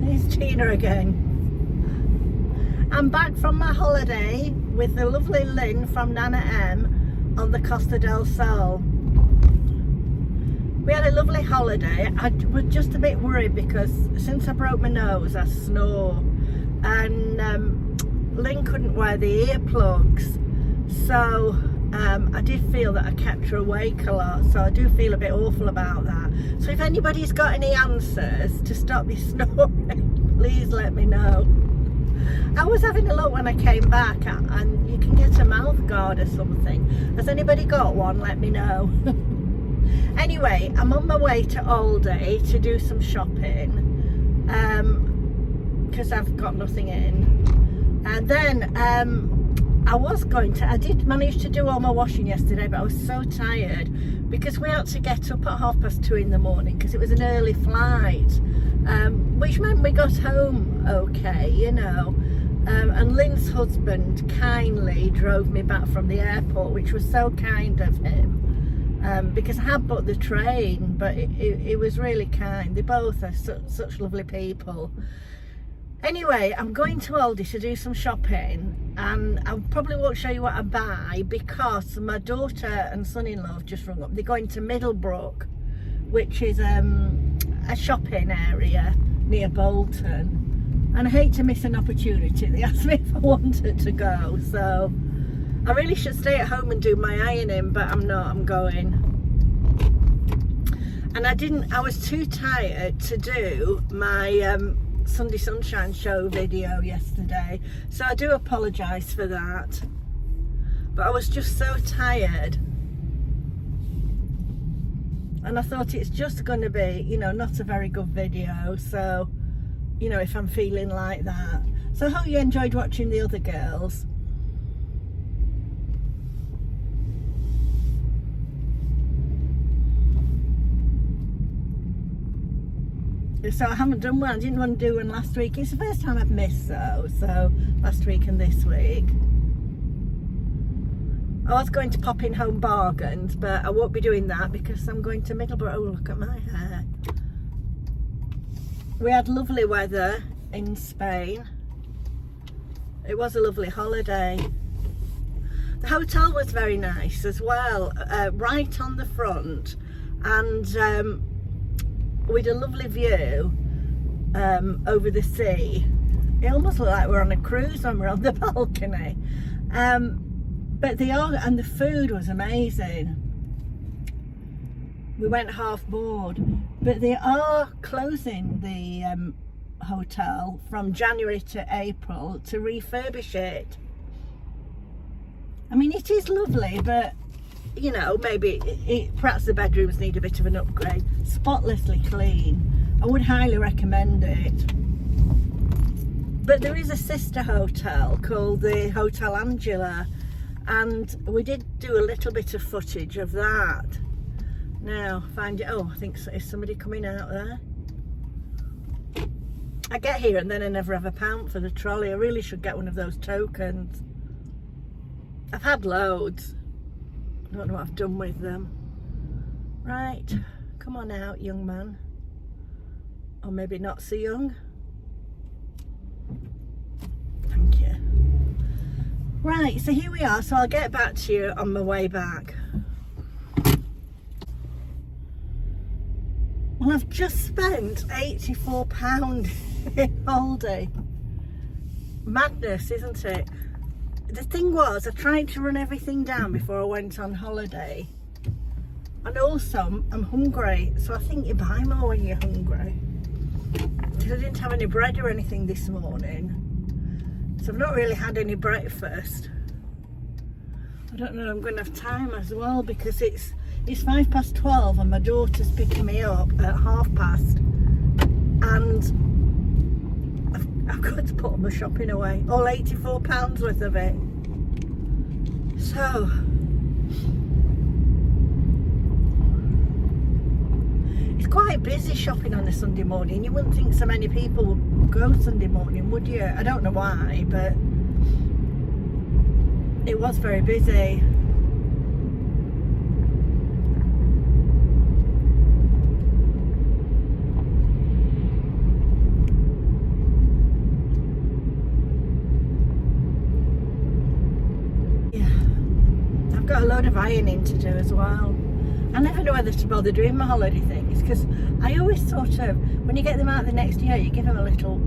It's Tina again. I'm back from my holiday with the lovely Lynn from Nana M on the Costa del Sol. We had a lovely holiday. I was just a bit worried because since I broke my nose I snore, and Lynn couldn't wear the earplugs, so I did feel that I kept her awake a lot, so I do feel a bit awful about that. So if anybody's got any answers to stop me snoring, please let me know. I was having a look when I came back, and you can get a mouth guard or something. Has anybody got one? Let me know. Anyway, I'm on my way to Aldi to do some shopping because I've got nothing in. And then I did manage to do all my washing yesterday, but I was so tired because we had to get up at 2:30 in the morning because it was an early flight, which meant we got home okay, you know. And Lynn's husband kindly drove me back from the airport, which was so kind of him, because I had booked the train, but it was really kind. They both are such lovely people. Anyway, I'm going to Aldi to do some shopping, and I probably won't show you what I buy because my daughter and son-in-law have just rung up. They're going to Middlebrook, which is a shopping area near Bolton, and I hate to miss an opportunity. They asked me if I wanted to go, so I really should stay at home and do my ironing, but I'm not. I'm going. And I was too tired to do my Sunday Sunshine Show video yesterday, so I do apologise for that, but I was just so tired, and I thought it's just going to be, you know, not a very good video, so, you know, if I'm feeling like that. So I hope you enjoyed watching the other girls. So I haven't done one. I didn't want to do one last week. It's the first time I've missed so last week and this week. I was going to pop in Home Bargains, but I won't be doing that because I'm going to Middleborough. Oh, look at my hair. We had lovely weather in Spain. It was a lovely holiday. The hotel was very nice as well, right on the front, and with a lovely view over the sea. It almost looked like we're on a cruise when we're on the balcony. But and the food was amazing. We went half board, but they are closing the hotel from January to April to refurbish it. I mean, it is lovely, but you know, maybe perhaps the bedrooms need a bit of an upgrade. Spotlessly clean. I would highly recommend it. But there is a sister hotel called the Hotel Angela, and we did do a little bit of footage of that. Now, find it. Oh, I think is somebody coming out there? I get here and then I never have a pound for the trolley. I really should get one of those tokens. I've had loads. I don't know what I've done with them. Right, come on out, young man. Or maybe not so young. Thank you. Right, so here we are. So I'll get back to you on my way back. Well, I've just spent £84 in Aldi. Madness, isn't it? The thing was, I tried to run everything down before I went on holiday, and also I'm hungry, so I think you buy more when you're hungry, because I didn't have any bread or anything this morning, so I've not really had any breakfast. I don't know, I'm going to have time as well, because it's 12:05 and my daughter's picking me up at past, and I've got to put all my shopping away, all £84 worth of it. So it's quite busy shopping on a Sunday morning. You wouldn't think so many people would go Sunday morning, would you? I don't know why, but it was very busy. lot of ironing to do as well. I never know whether to bother doing my holiday things, because I always sort of, when you get them out the next year, you give them a little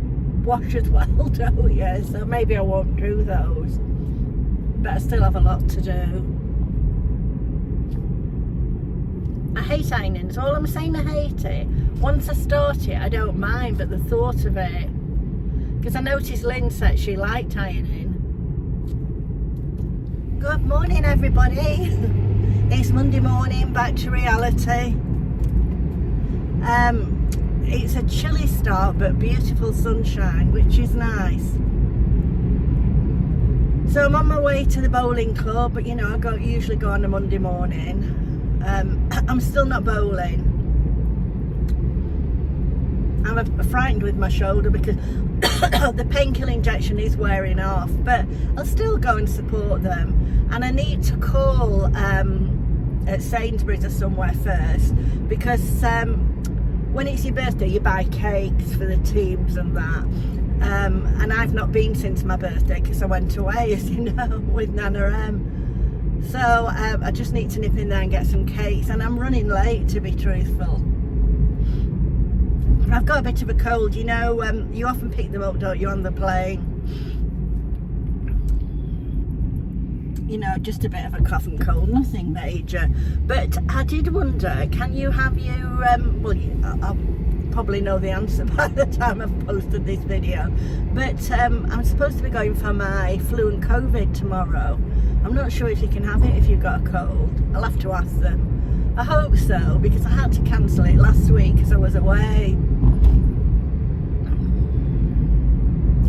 wash as well, don't you? So maybe I won't do those, but I still have a lot to do. I hate ironing, so all I'm saying, I hate it. Once I start it, I don't mind, but the thought of it, because I noticed Lynn said she liked ironing. Good morning, everybody. It's Monday morning, back to reality. It's a chilly start, but beautiful sunshine, which is nice. So I'm on my way to the bowling club, but you know, I usually go on a Monday morning. I'm still not bowling. I'm frightened with my shoulder because the painkiller injection is wearing off, but I'll still go and support them. And I need to call at Sainsbury's or somewhere first, because when it's your birthday you buy cakes for the teams and that, and I've not been since my birthday because I went away, as you know, with Nana M. So I just need to nip in there and get some cakes, and I'm running late, to be truthful. I've got a bit of a cold, you know. You often pick them up, don't you, on the plane? You know, just a bit of a cough and cold, nothing major. But I did wonder, can you have your, well, I'll probably know the answer by the time I've posted this video, but I'm supposed to be going for my flu and COVID tomorrow. I'm not sure if you can have it if you've got a cold. I'll have to ask them. I hope so, because I had to cancel it last week because I was away.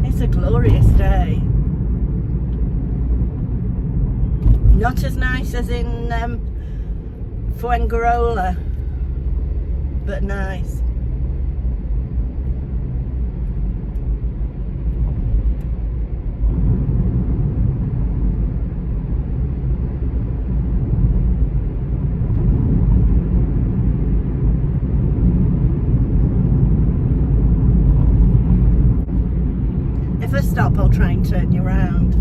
It's a glorious day. Not as nice as in Fuengirola, but nice. If I stop, I'll try and turn you around.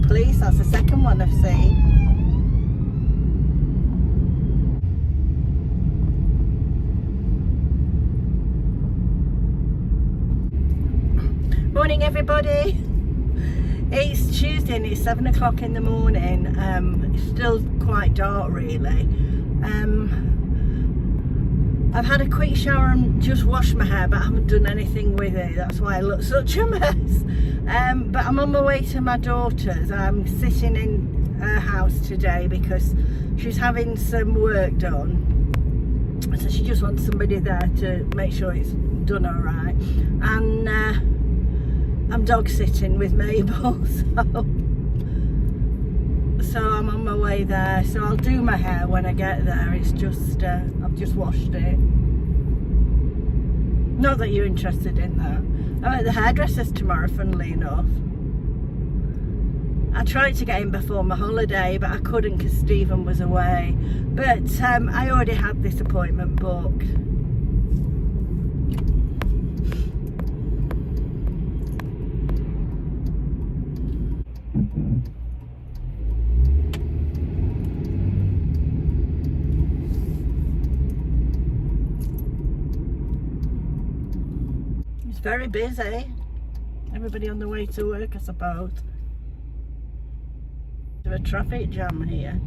Police, that's the second one I've seen. Morning, everybody. It's Tuesday and it's 7 o'clock in the morning. It's still quite dark, really. I've had a quick shower and just washed my hair, but I haven't done anything with it. That's why I look such a mess. But I'm on my way to my daughter's. I'm sitting in her house today because she's having some work done. So she just wants somebody there to make sure it's done all right. And I'm dog sitting with Mabel, so I'm on my way there. So I'll do my hair when I get there. It's just I've just washed it. Not that you're interested in that. I'm at the hairdresser's tomorrow, funnily enough. I tried to get in before my holiday, but I couldn't because Stephen was away. But I already had this appointment booked. Very busy. Everybody on the way to work, I suppose. There's a traffic jam here.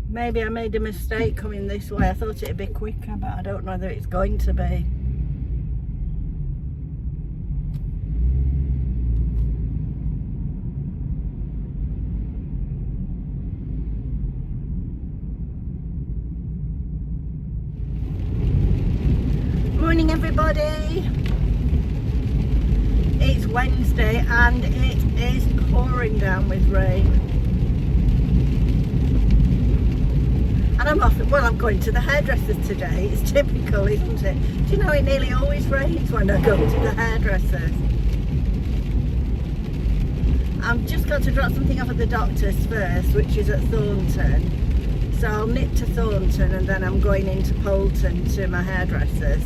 Maybe I made a mistake coming this way. I thought it'd be quicker, but I don't know whether it's going to be. Morning, everybody. Wednesday and it is pouring down with rain. And I'm off, well, I'm going to the hairdressers today. It's typical, isn't it? Do you know it nearly always rains when I go to the hairdressers? I've just got to drop something off at the doctor's first, which is at Thornton. So I'll nip to Thornton and then I'm going into Poulton to my hairdressers.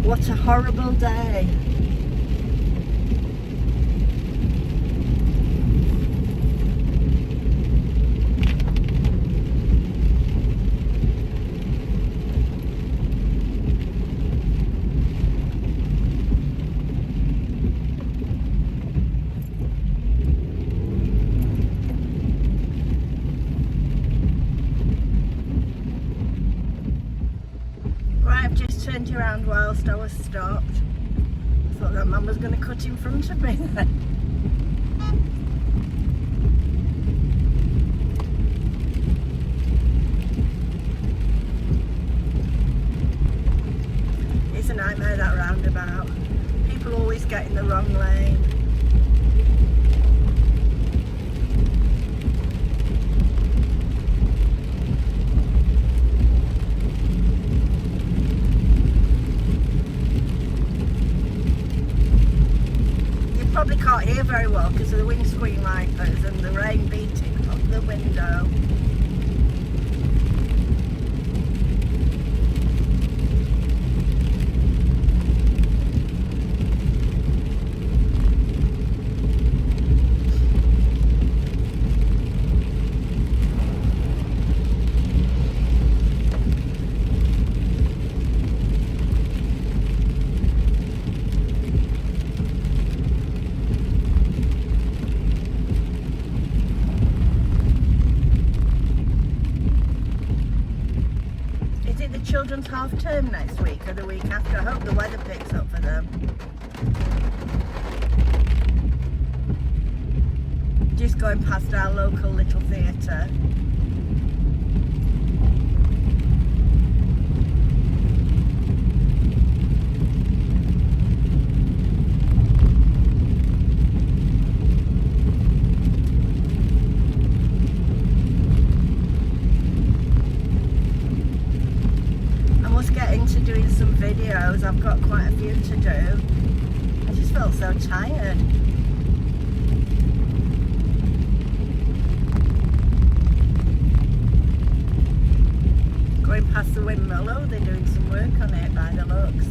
What a horrible day. I've just turned around whilst I was stopped. I thought that man was going to cut in front of me then. It's a nightmare, that roundabout. People always get in the wrong lane. Probably can't hear very well because of the windscreen wipers and the rain beating off the window. Children's half term next week or the week after. I hope the weather picks up for them. Just going past our local little theatre. To doing some videos. I've got quite a few to do. I just felt so tired. Going past the windmill, oh, they're doing some work on it by the looks.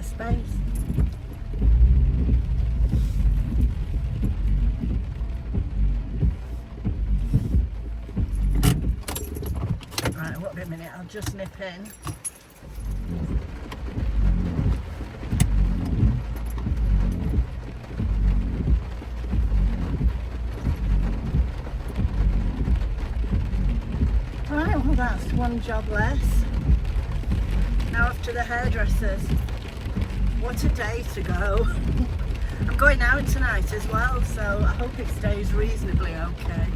Space. Right, wait a minute, I'll just nip in. Right, well that's one job less. Now off to the hairdressers. What a day to go. I'm going out tonight as well, so I hope it stays reasonably okay.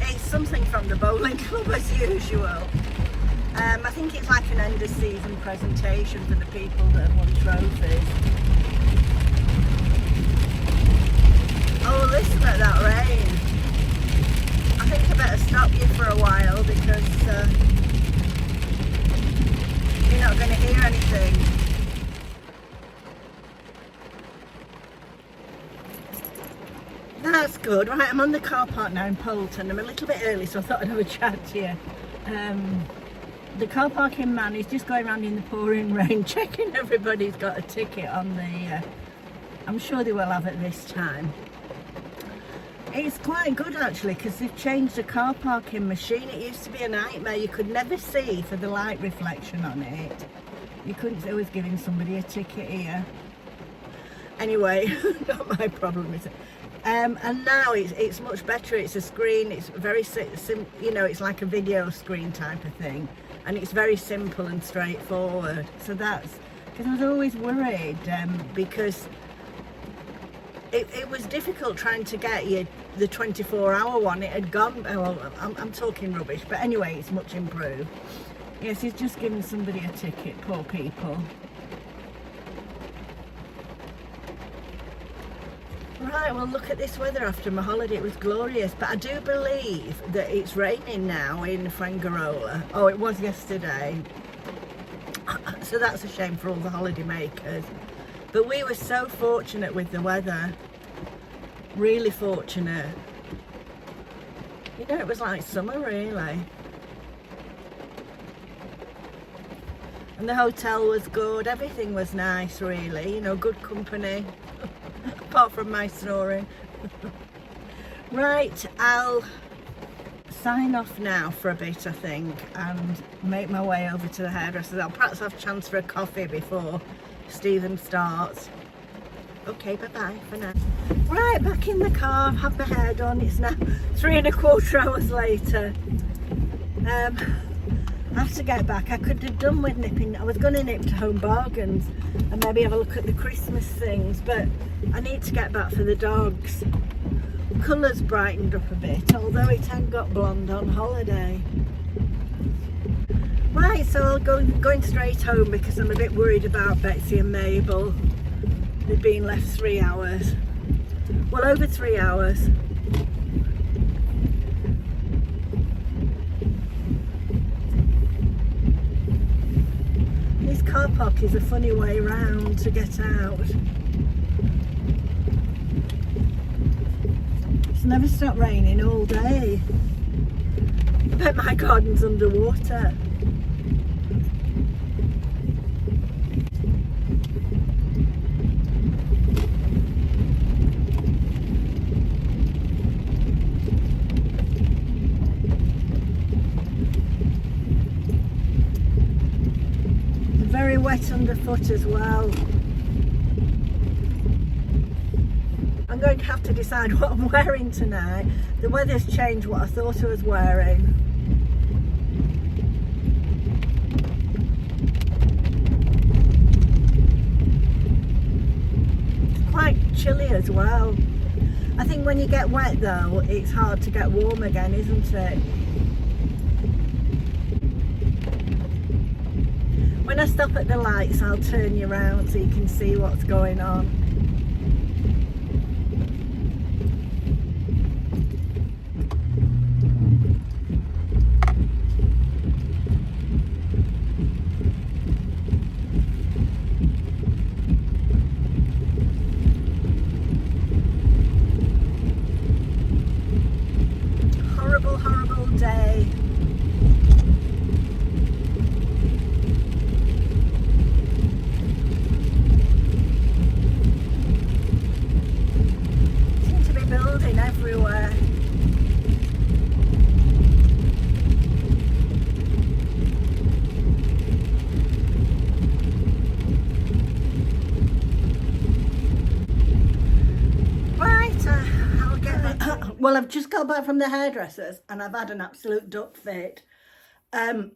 It's something from the bowling club as usual. I think it's like an end of season presentation for the people that have won trophies. Oh, listen at that rain. I think I better stop you for a while because you're not going to hear anything. That's good. good. Right, I'm on the car park now in Poulton. I'm a little bit early, so I thought I'd have a chat to you. The car parking man is just going around in the pouring rain, checking everybody's got a ticket on the... I'm sure they will have it this time. It's quite good actually, because they've changed the car parking machine. It used to be a nightmare. You could never see for the light reflection on it. You couldn't. It was giving somebody a ticket here. Anyway, not my problem, is it? And now it's much better. It's a screen. It's very you know, it's like a video screen type of thing, and it's very simple and straightforward. So that's because I was always worried because it was difficult trying to get you the 24-hour one. It had gone. Well, I'm talking rubbish, but anyway, it's much improved. Yes, he's just given somebody a ticket. Poor people. Right, well, look at this weather after my holiday. It was glorious, but I do believe that it's raining now in Fangarola. Oh, it was yesterday. So that's a shame for all the holiday makers. But we were so fortunate with the weather. Really fortunate. You know, it was like summer, really. And the hotel was good. Everything was nice, really. You know, good company. Apart from my snoring. Right, I'll sign off now for a bit, I think, and make my way over to the hairdressers. I'll perhaps have a chance for a coffee before Stephen starts. Okay, bye-bye for now. Right, back in the car. I've had my hair done. It's now 3¼ hours later. I have to get back. I could have done with nipping. I was going to nip to Home Bargains and maybe have a look at the Christmas things, but I need to get back for the dogs. Colours brightened up a bit, although it hadn't got blonde on holiday. Right, so I'll going straight home because I'm a bit worried about Betsy and Mabel. They've been left 3 hours. Well, over 3 hours. This car park is a funny way round to get out. It's never stopped raining all day. I bet my garden's underwater. Very wet underfoot as well. I'm going to have to decide what I'm wearing tonight. The weather's changed what I thought I was wearing. It's quite chilly as well. I think when you get wet though, it's hard to get warm again, isn't it? When I stop at the lights, I'll turn you around so you can see what's going on. Horrible, horrible day. Everywhere. Right, I'll get well, I've just got back from the hairdressers and I've had an absolute duck fit. I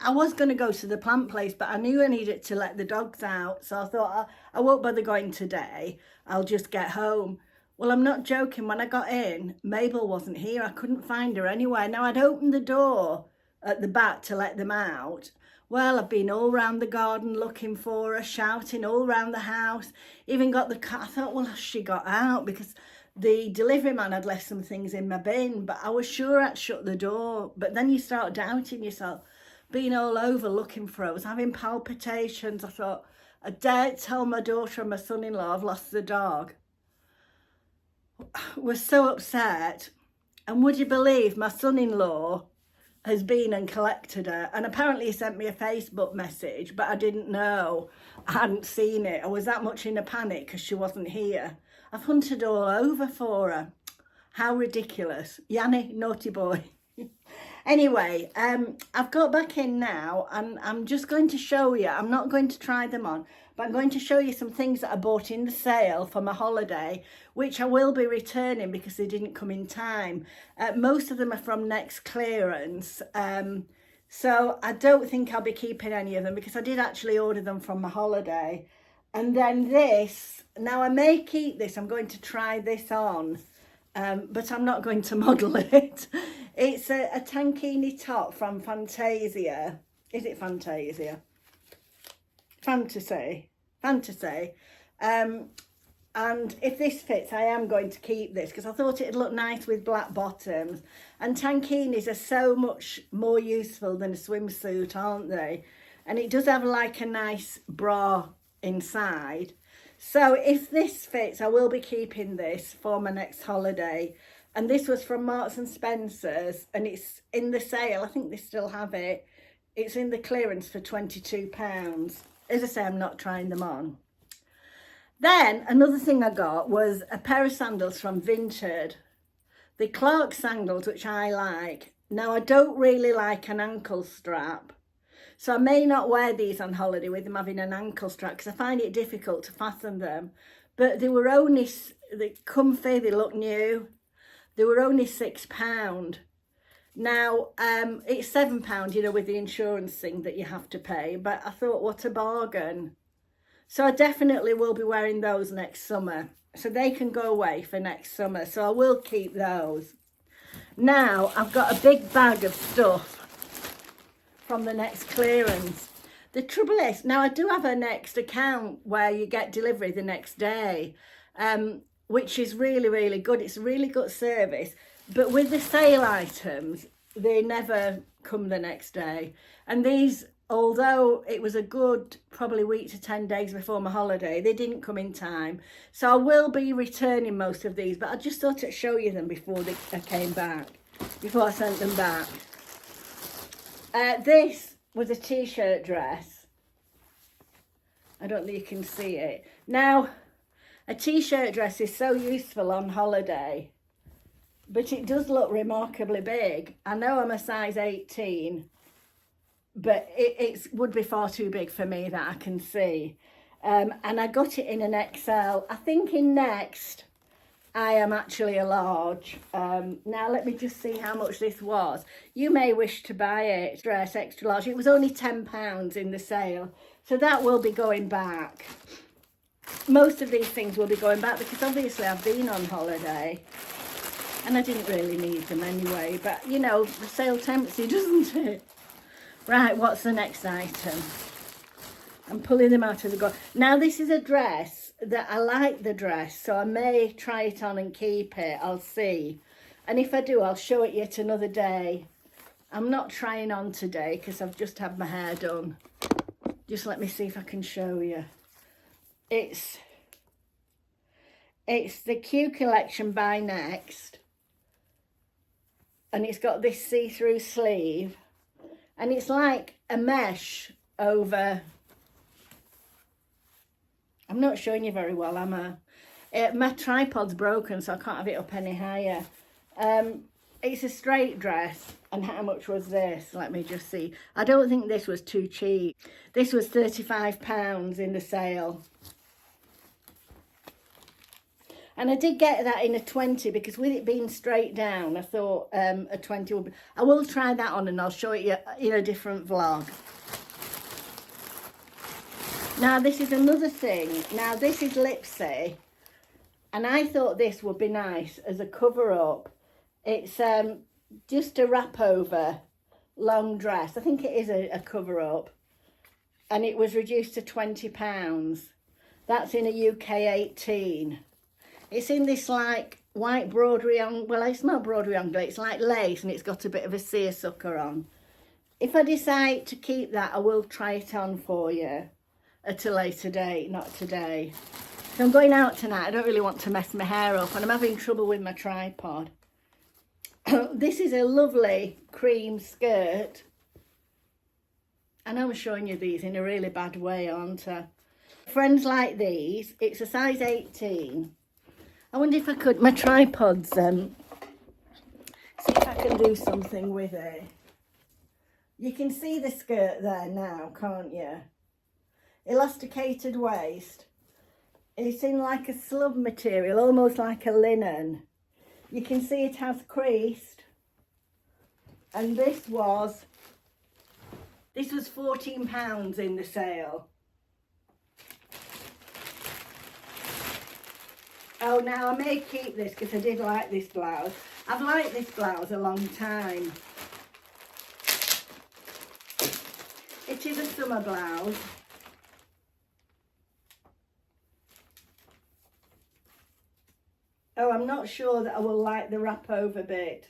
was going to go to the plant place, but I knew I needed to let the dogs out, so I thought I won't bother going today. I'll just get home. Well, I'm not joking. When I got in, Mabel wasn't here. I couldn't find her anywhere. Now, I'd opened the door at the back to let them out. Well, I've been all round the garden looking for her, shouting all round the house. Even got the cat. I thought, well, she got out because the delivery man had left some things in my bin, but I was sure I'd shut the door. But then you start doubting yourself. Being all over looking for her. I was having palpitations. I thought, I daren't tell my daughter and my son-in-law I've lost the dog. was so upset. And would you believe my son-in-law has been and collected her, and apparently he sent me a Facebook message, but I didn't know. I hadn't seen it. I was that much in a panic because she wasn't here. I've hunted all over for her. How ridiculous. Yanni, naughty boy. Anyway, I've got back in now, and I'm just going to show you. I'm not going to try them on, but I'm going to show you some things that I bought in the sale for my holiday, which I will be returning because they didn't come in time. Most of them are from next clearance, so I don't think I'll be keeping any of them because I did actually order them from my holiday. And then this, now I may keep this. I'm going to try this on, but I'm not going to model it. It's a tankini top from Fantasia. Is it Fantasia? Fantasy. And if this fits, I am going to keep this because I thought it'd look nice with black bottoms. And tankinis are so much more useful than a swimsuit, aren't they? And it does have like a nice bra inside. So if this fits, I will be keeping this for my next holiday. And this was from Marks and Spencer's, and it's in the sale. I think they still have it. It's in the clearance for £22. As I say, I'm not trying them on. Then another thing I got was a pair of sandals from Vinted. The Clark sandals, which I like. Now, I don't really like an ankle strap, so I may not wear these on holiday with them having an ankle strap because I find it difficult to fasten them. But they were only comfy, they look new. They were only £6. Now, it's £7, you know, with the insurance thing that you have to pay. But I thought, what a bargain. So I definitely will be wearing those next summer. So they can go away for next summer. So I will keep those. Now, I've got a big bag of stuff from the next clearance. The trouble is, now I do have a Next account where you get delivery the next day. Which is really, really good. It's a really good service. But with the sale items, they never come the next day. And these, although it was a good probably week to 10 days before my holiday, they didn't come in time. So I will be returning most of these, but I just thought I'd show you them before I came back, before I sent them back. This was a t-shirt dress. I don't think you can see it. Now, a t-shirt dress is so useful on holiday, but it does look remarkably big. I know I'm a size 18, but it would be far too big for me that I can see. And I got it in an XL. I think in Next, I am actually a large. Now let me just see how much this was. You may wish to buy it, dress extra large. It was only £10 in the sale, so that will be going back. Most of these things will be going back because obviously I've been on holiday and I didn't really need them anyway, but you know, the sale tempts you, doesn't it? Right, what's the next item? I'm pulling them out of the drawer. Now this is a dress that I like the dress, so I may try it on and keep it. I'll see. And if I do, I'll show it yet another day. I'm not trying on today because I've just had my hair done. Just let me see if I can show you. It's the Q collection by Next, and it's got this see-through sleeve, and it's like a mesh over. I'm not showing you very well, am I? My tripod's broken, so I can't have it up any higher. It's a straight dress. And how much was this? Let me just see. I don't think this was too cheap. This was £35 in the sale. And I did get that in a 20 because with it being straight down, I thought a 20 would be. I will try that on and I'll show it you in a different vlog. Now this is another thing. Now this is Lipsy. And I thought this would be nice as a cover up. It's just a wrap over long dress. I think it is a cover up. And it was reduced to £20. That's in a UK 18. It's in this like white broderie on, well, it's not broderie on, it's like lace and it's got a bit of a seersucker on. If I decide to keep that, I will try it on for you at a later date, not today. So I'm going out tonight. I don't really want to mess my hair up and I'm having trouble with my tripod. This is a lovely cream skirt. I know I'm showing you these in a really bad way, aren't I? Friends like these, it's a size 18. I wonder if I could, my tripod's, see if I can do something with it. You can see the skirt there now, can't you? Elasticated waist. It's in like a slub material, almost like a linen. You can see it has creased. And this was £14 in the sale. Oh, now I may keep this because I did like this blouse. I've liked this blouse a long time. It is a summer blouse. Oh, I'm not sure that I will like the wrap over bit.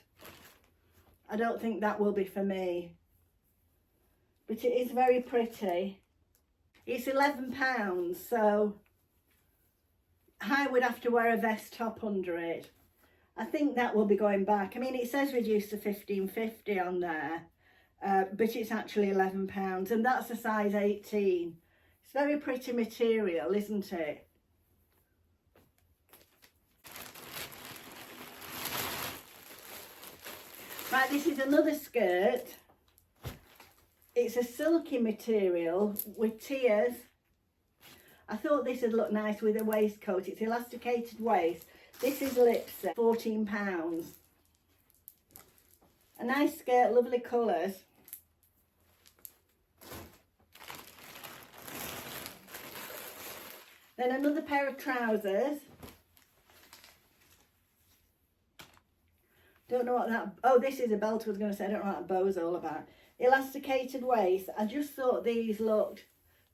I don't think that will be for me. But it is very pretty. It's £11, so I would have to wear a vest top under it. I think that will be going back. I mean, it says reduced to £15.50 on there, but it's actually £11, and that's a size 18. It's very pretty material, isn't it? Right, this is another skirt. It's a silky material with tiers. I thought this would look nice with a waistcoat. It's elasticated waist. This is Lipsy, £14. A nice skirt, lovely colours. Then another pair of trousers. Don't know what that, oh, this is a belt I was going to say. I don't know what that bow's all about. Elasticated waist. I just thought these looked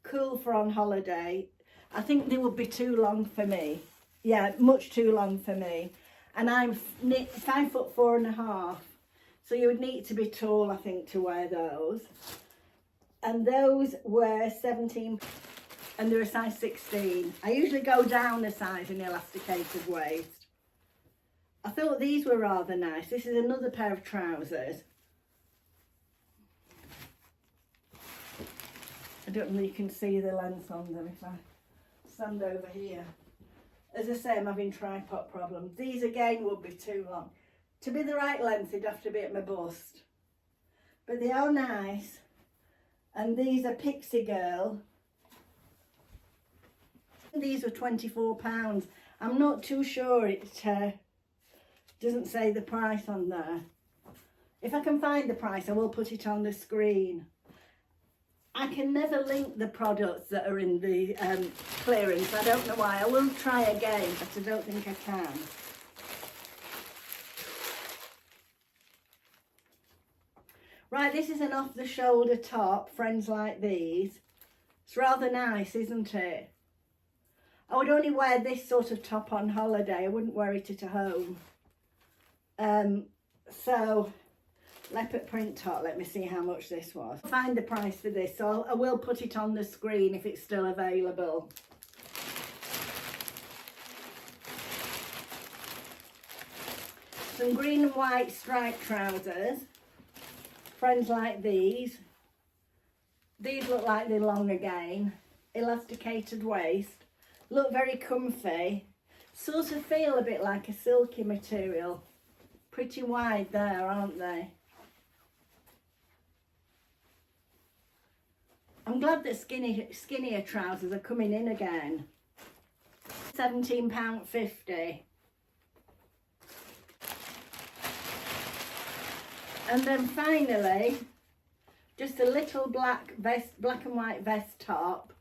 cool for on holiday. I think they would be too long for me. Yeah, much too long for me. And I'm 5'4.5". So you would need to be tall, I think, to wear those. And those were 17, and they're a size 16. I usually go down a size in the elasticated waist. I thought these were rather nice. This is another pair of trousers. I don't know if you can see the length on them if I stand over here. As I say, I'm having tripod problems. These again would be too long. To be the right length, they'd have to be at my bust. But they are nice. And these are Pixie Girl. These were £24. I'm not too sure it doesn't say the price on there. If I can find the price, I will put it on the screen. I can never link the products that are in the clearance. I don't know why. I will try again, but I don't think I can. Right, this is an off-the-shoulder top, Friends Like These. It's rather nice, isn't it? I would only wear this sort of top on holiday. I wouldn't wear it at home. So leopard print top. Let me see how much this was. I'll find the price for this, so I will put it on the screen if it's still available. Some green and white striped trousers. Friends Like These. These look like they're long again. Elasticated waist. Look very comfy. Sort of feel a bit like a silky material. Pretty wide there, aren't they? I'm glad that skinnier trousers are coming in again. £17.50. And then finally, just a little black and white vest top.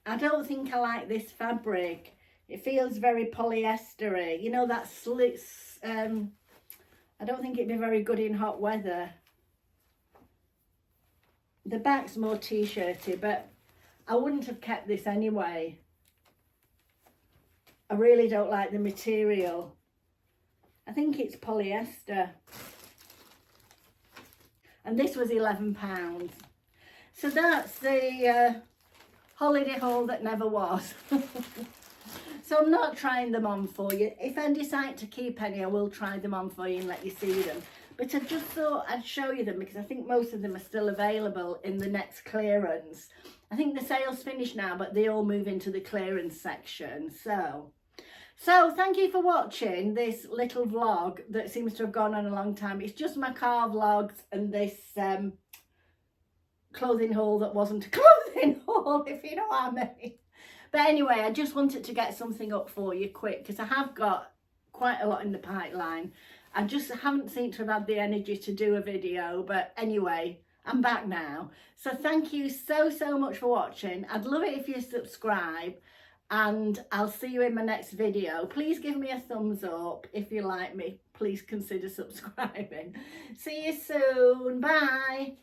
I don't think I like this fabric. It feels very polyester-y. You know, that slits. I don't think it'd be very good in hot weather. The back's more t-shirty, but I wouldn't have kept this anyway. I really don't like the material. I think it's polyester. And this was £11. So that's the holiday haul that never was. So I'm not trying them on for you. If I decide to keep any, I will try them on for you and let you see them. But I just thought I'd show you them because I think most of them are still available in the next clearance. I think the sale's finished now, but they all move into the clearance section. So thank you for watching this little vlog that seems to have gone on a long time. It's just my car vlogs and this clothing haul that wasn't a clothing haul, if you know what I mean. But anyway, I just wanted to get something up for you quick because I have got quite a lot in the pipeline. I just haven't seemed to have had the energy to do a video, but anyway, I'm back now. So thank you so much for watching. I'd love it if you subscribe, and I'll see you in my next video. Please give me a thumbs up if you like me. Please consider subscribing. See you soon. Bye.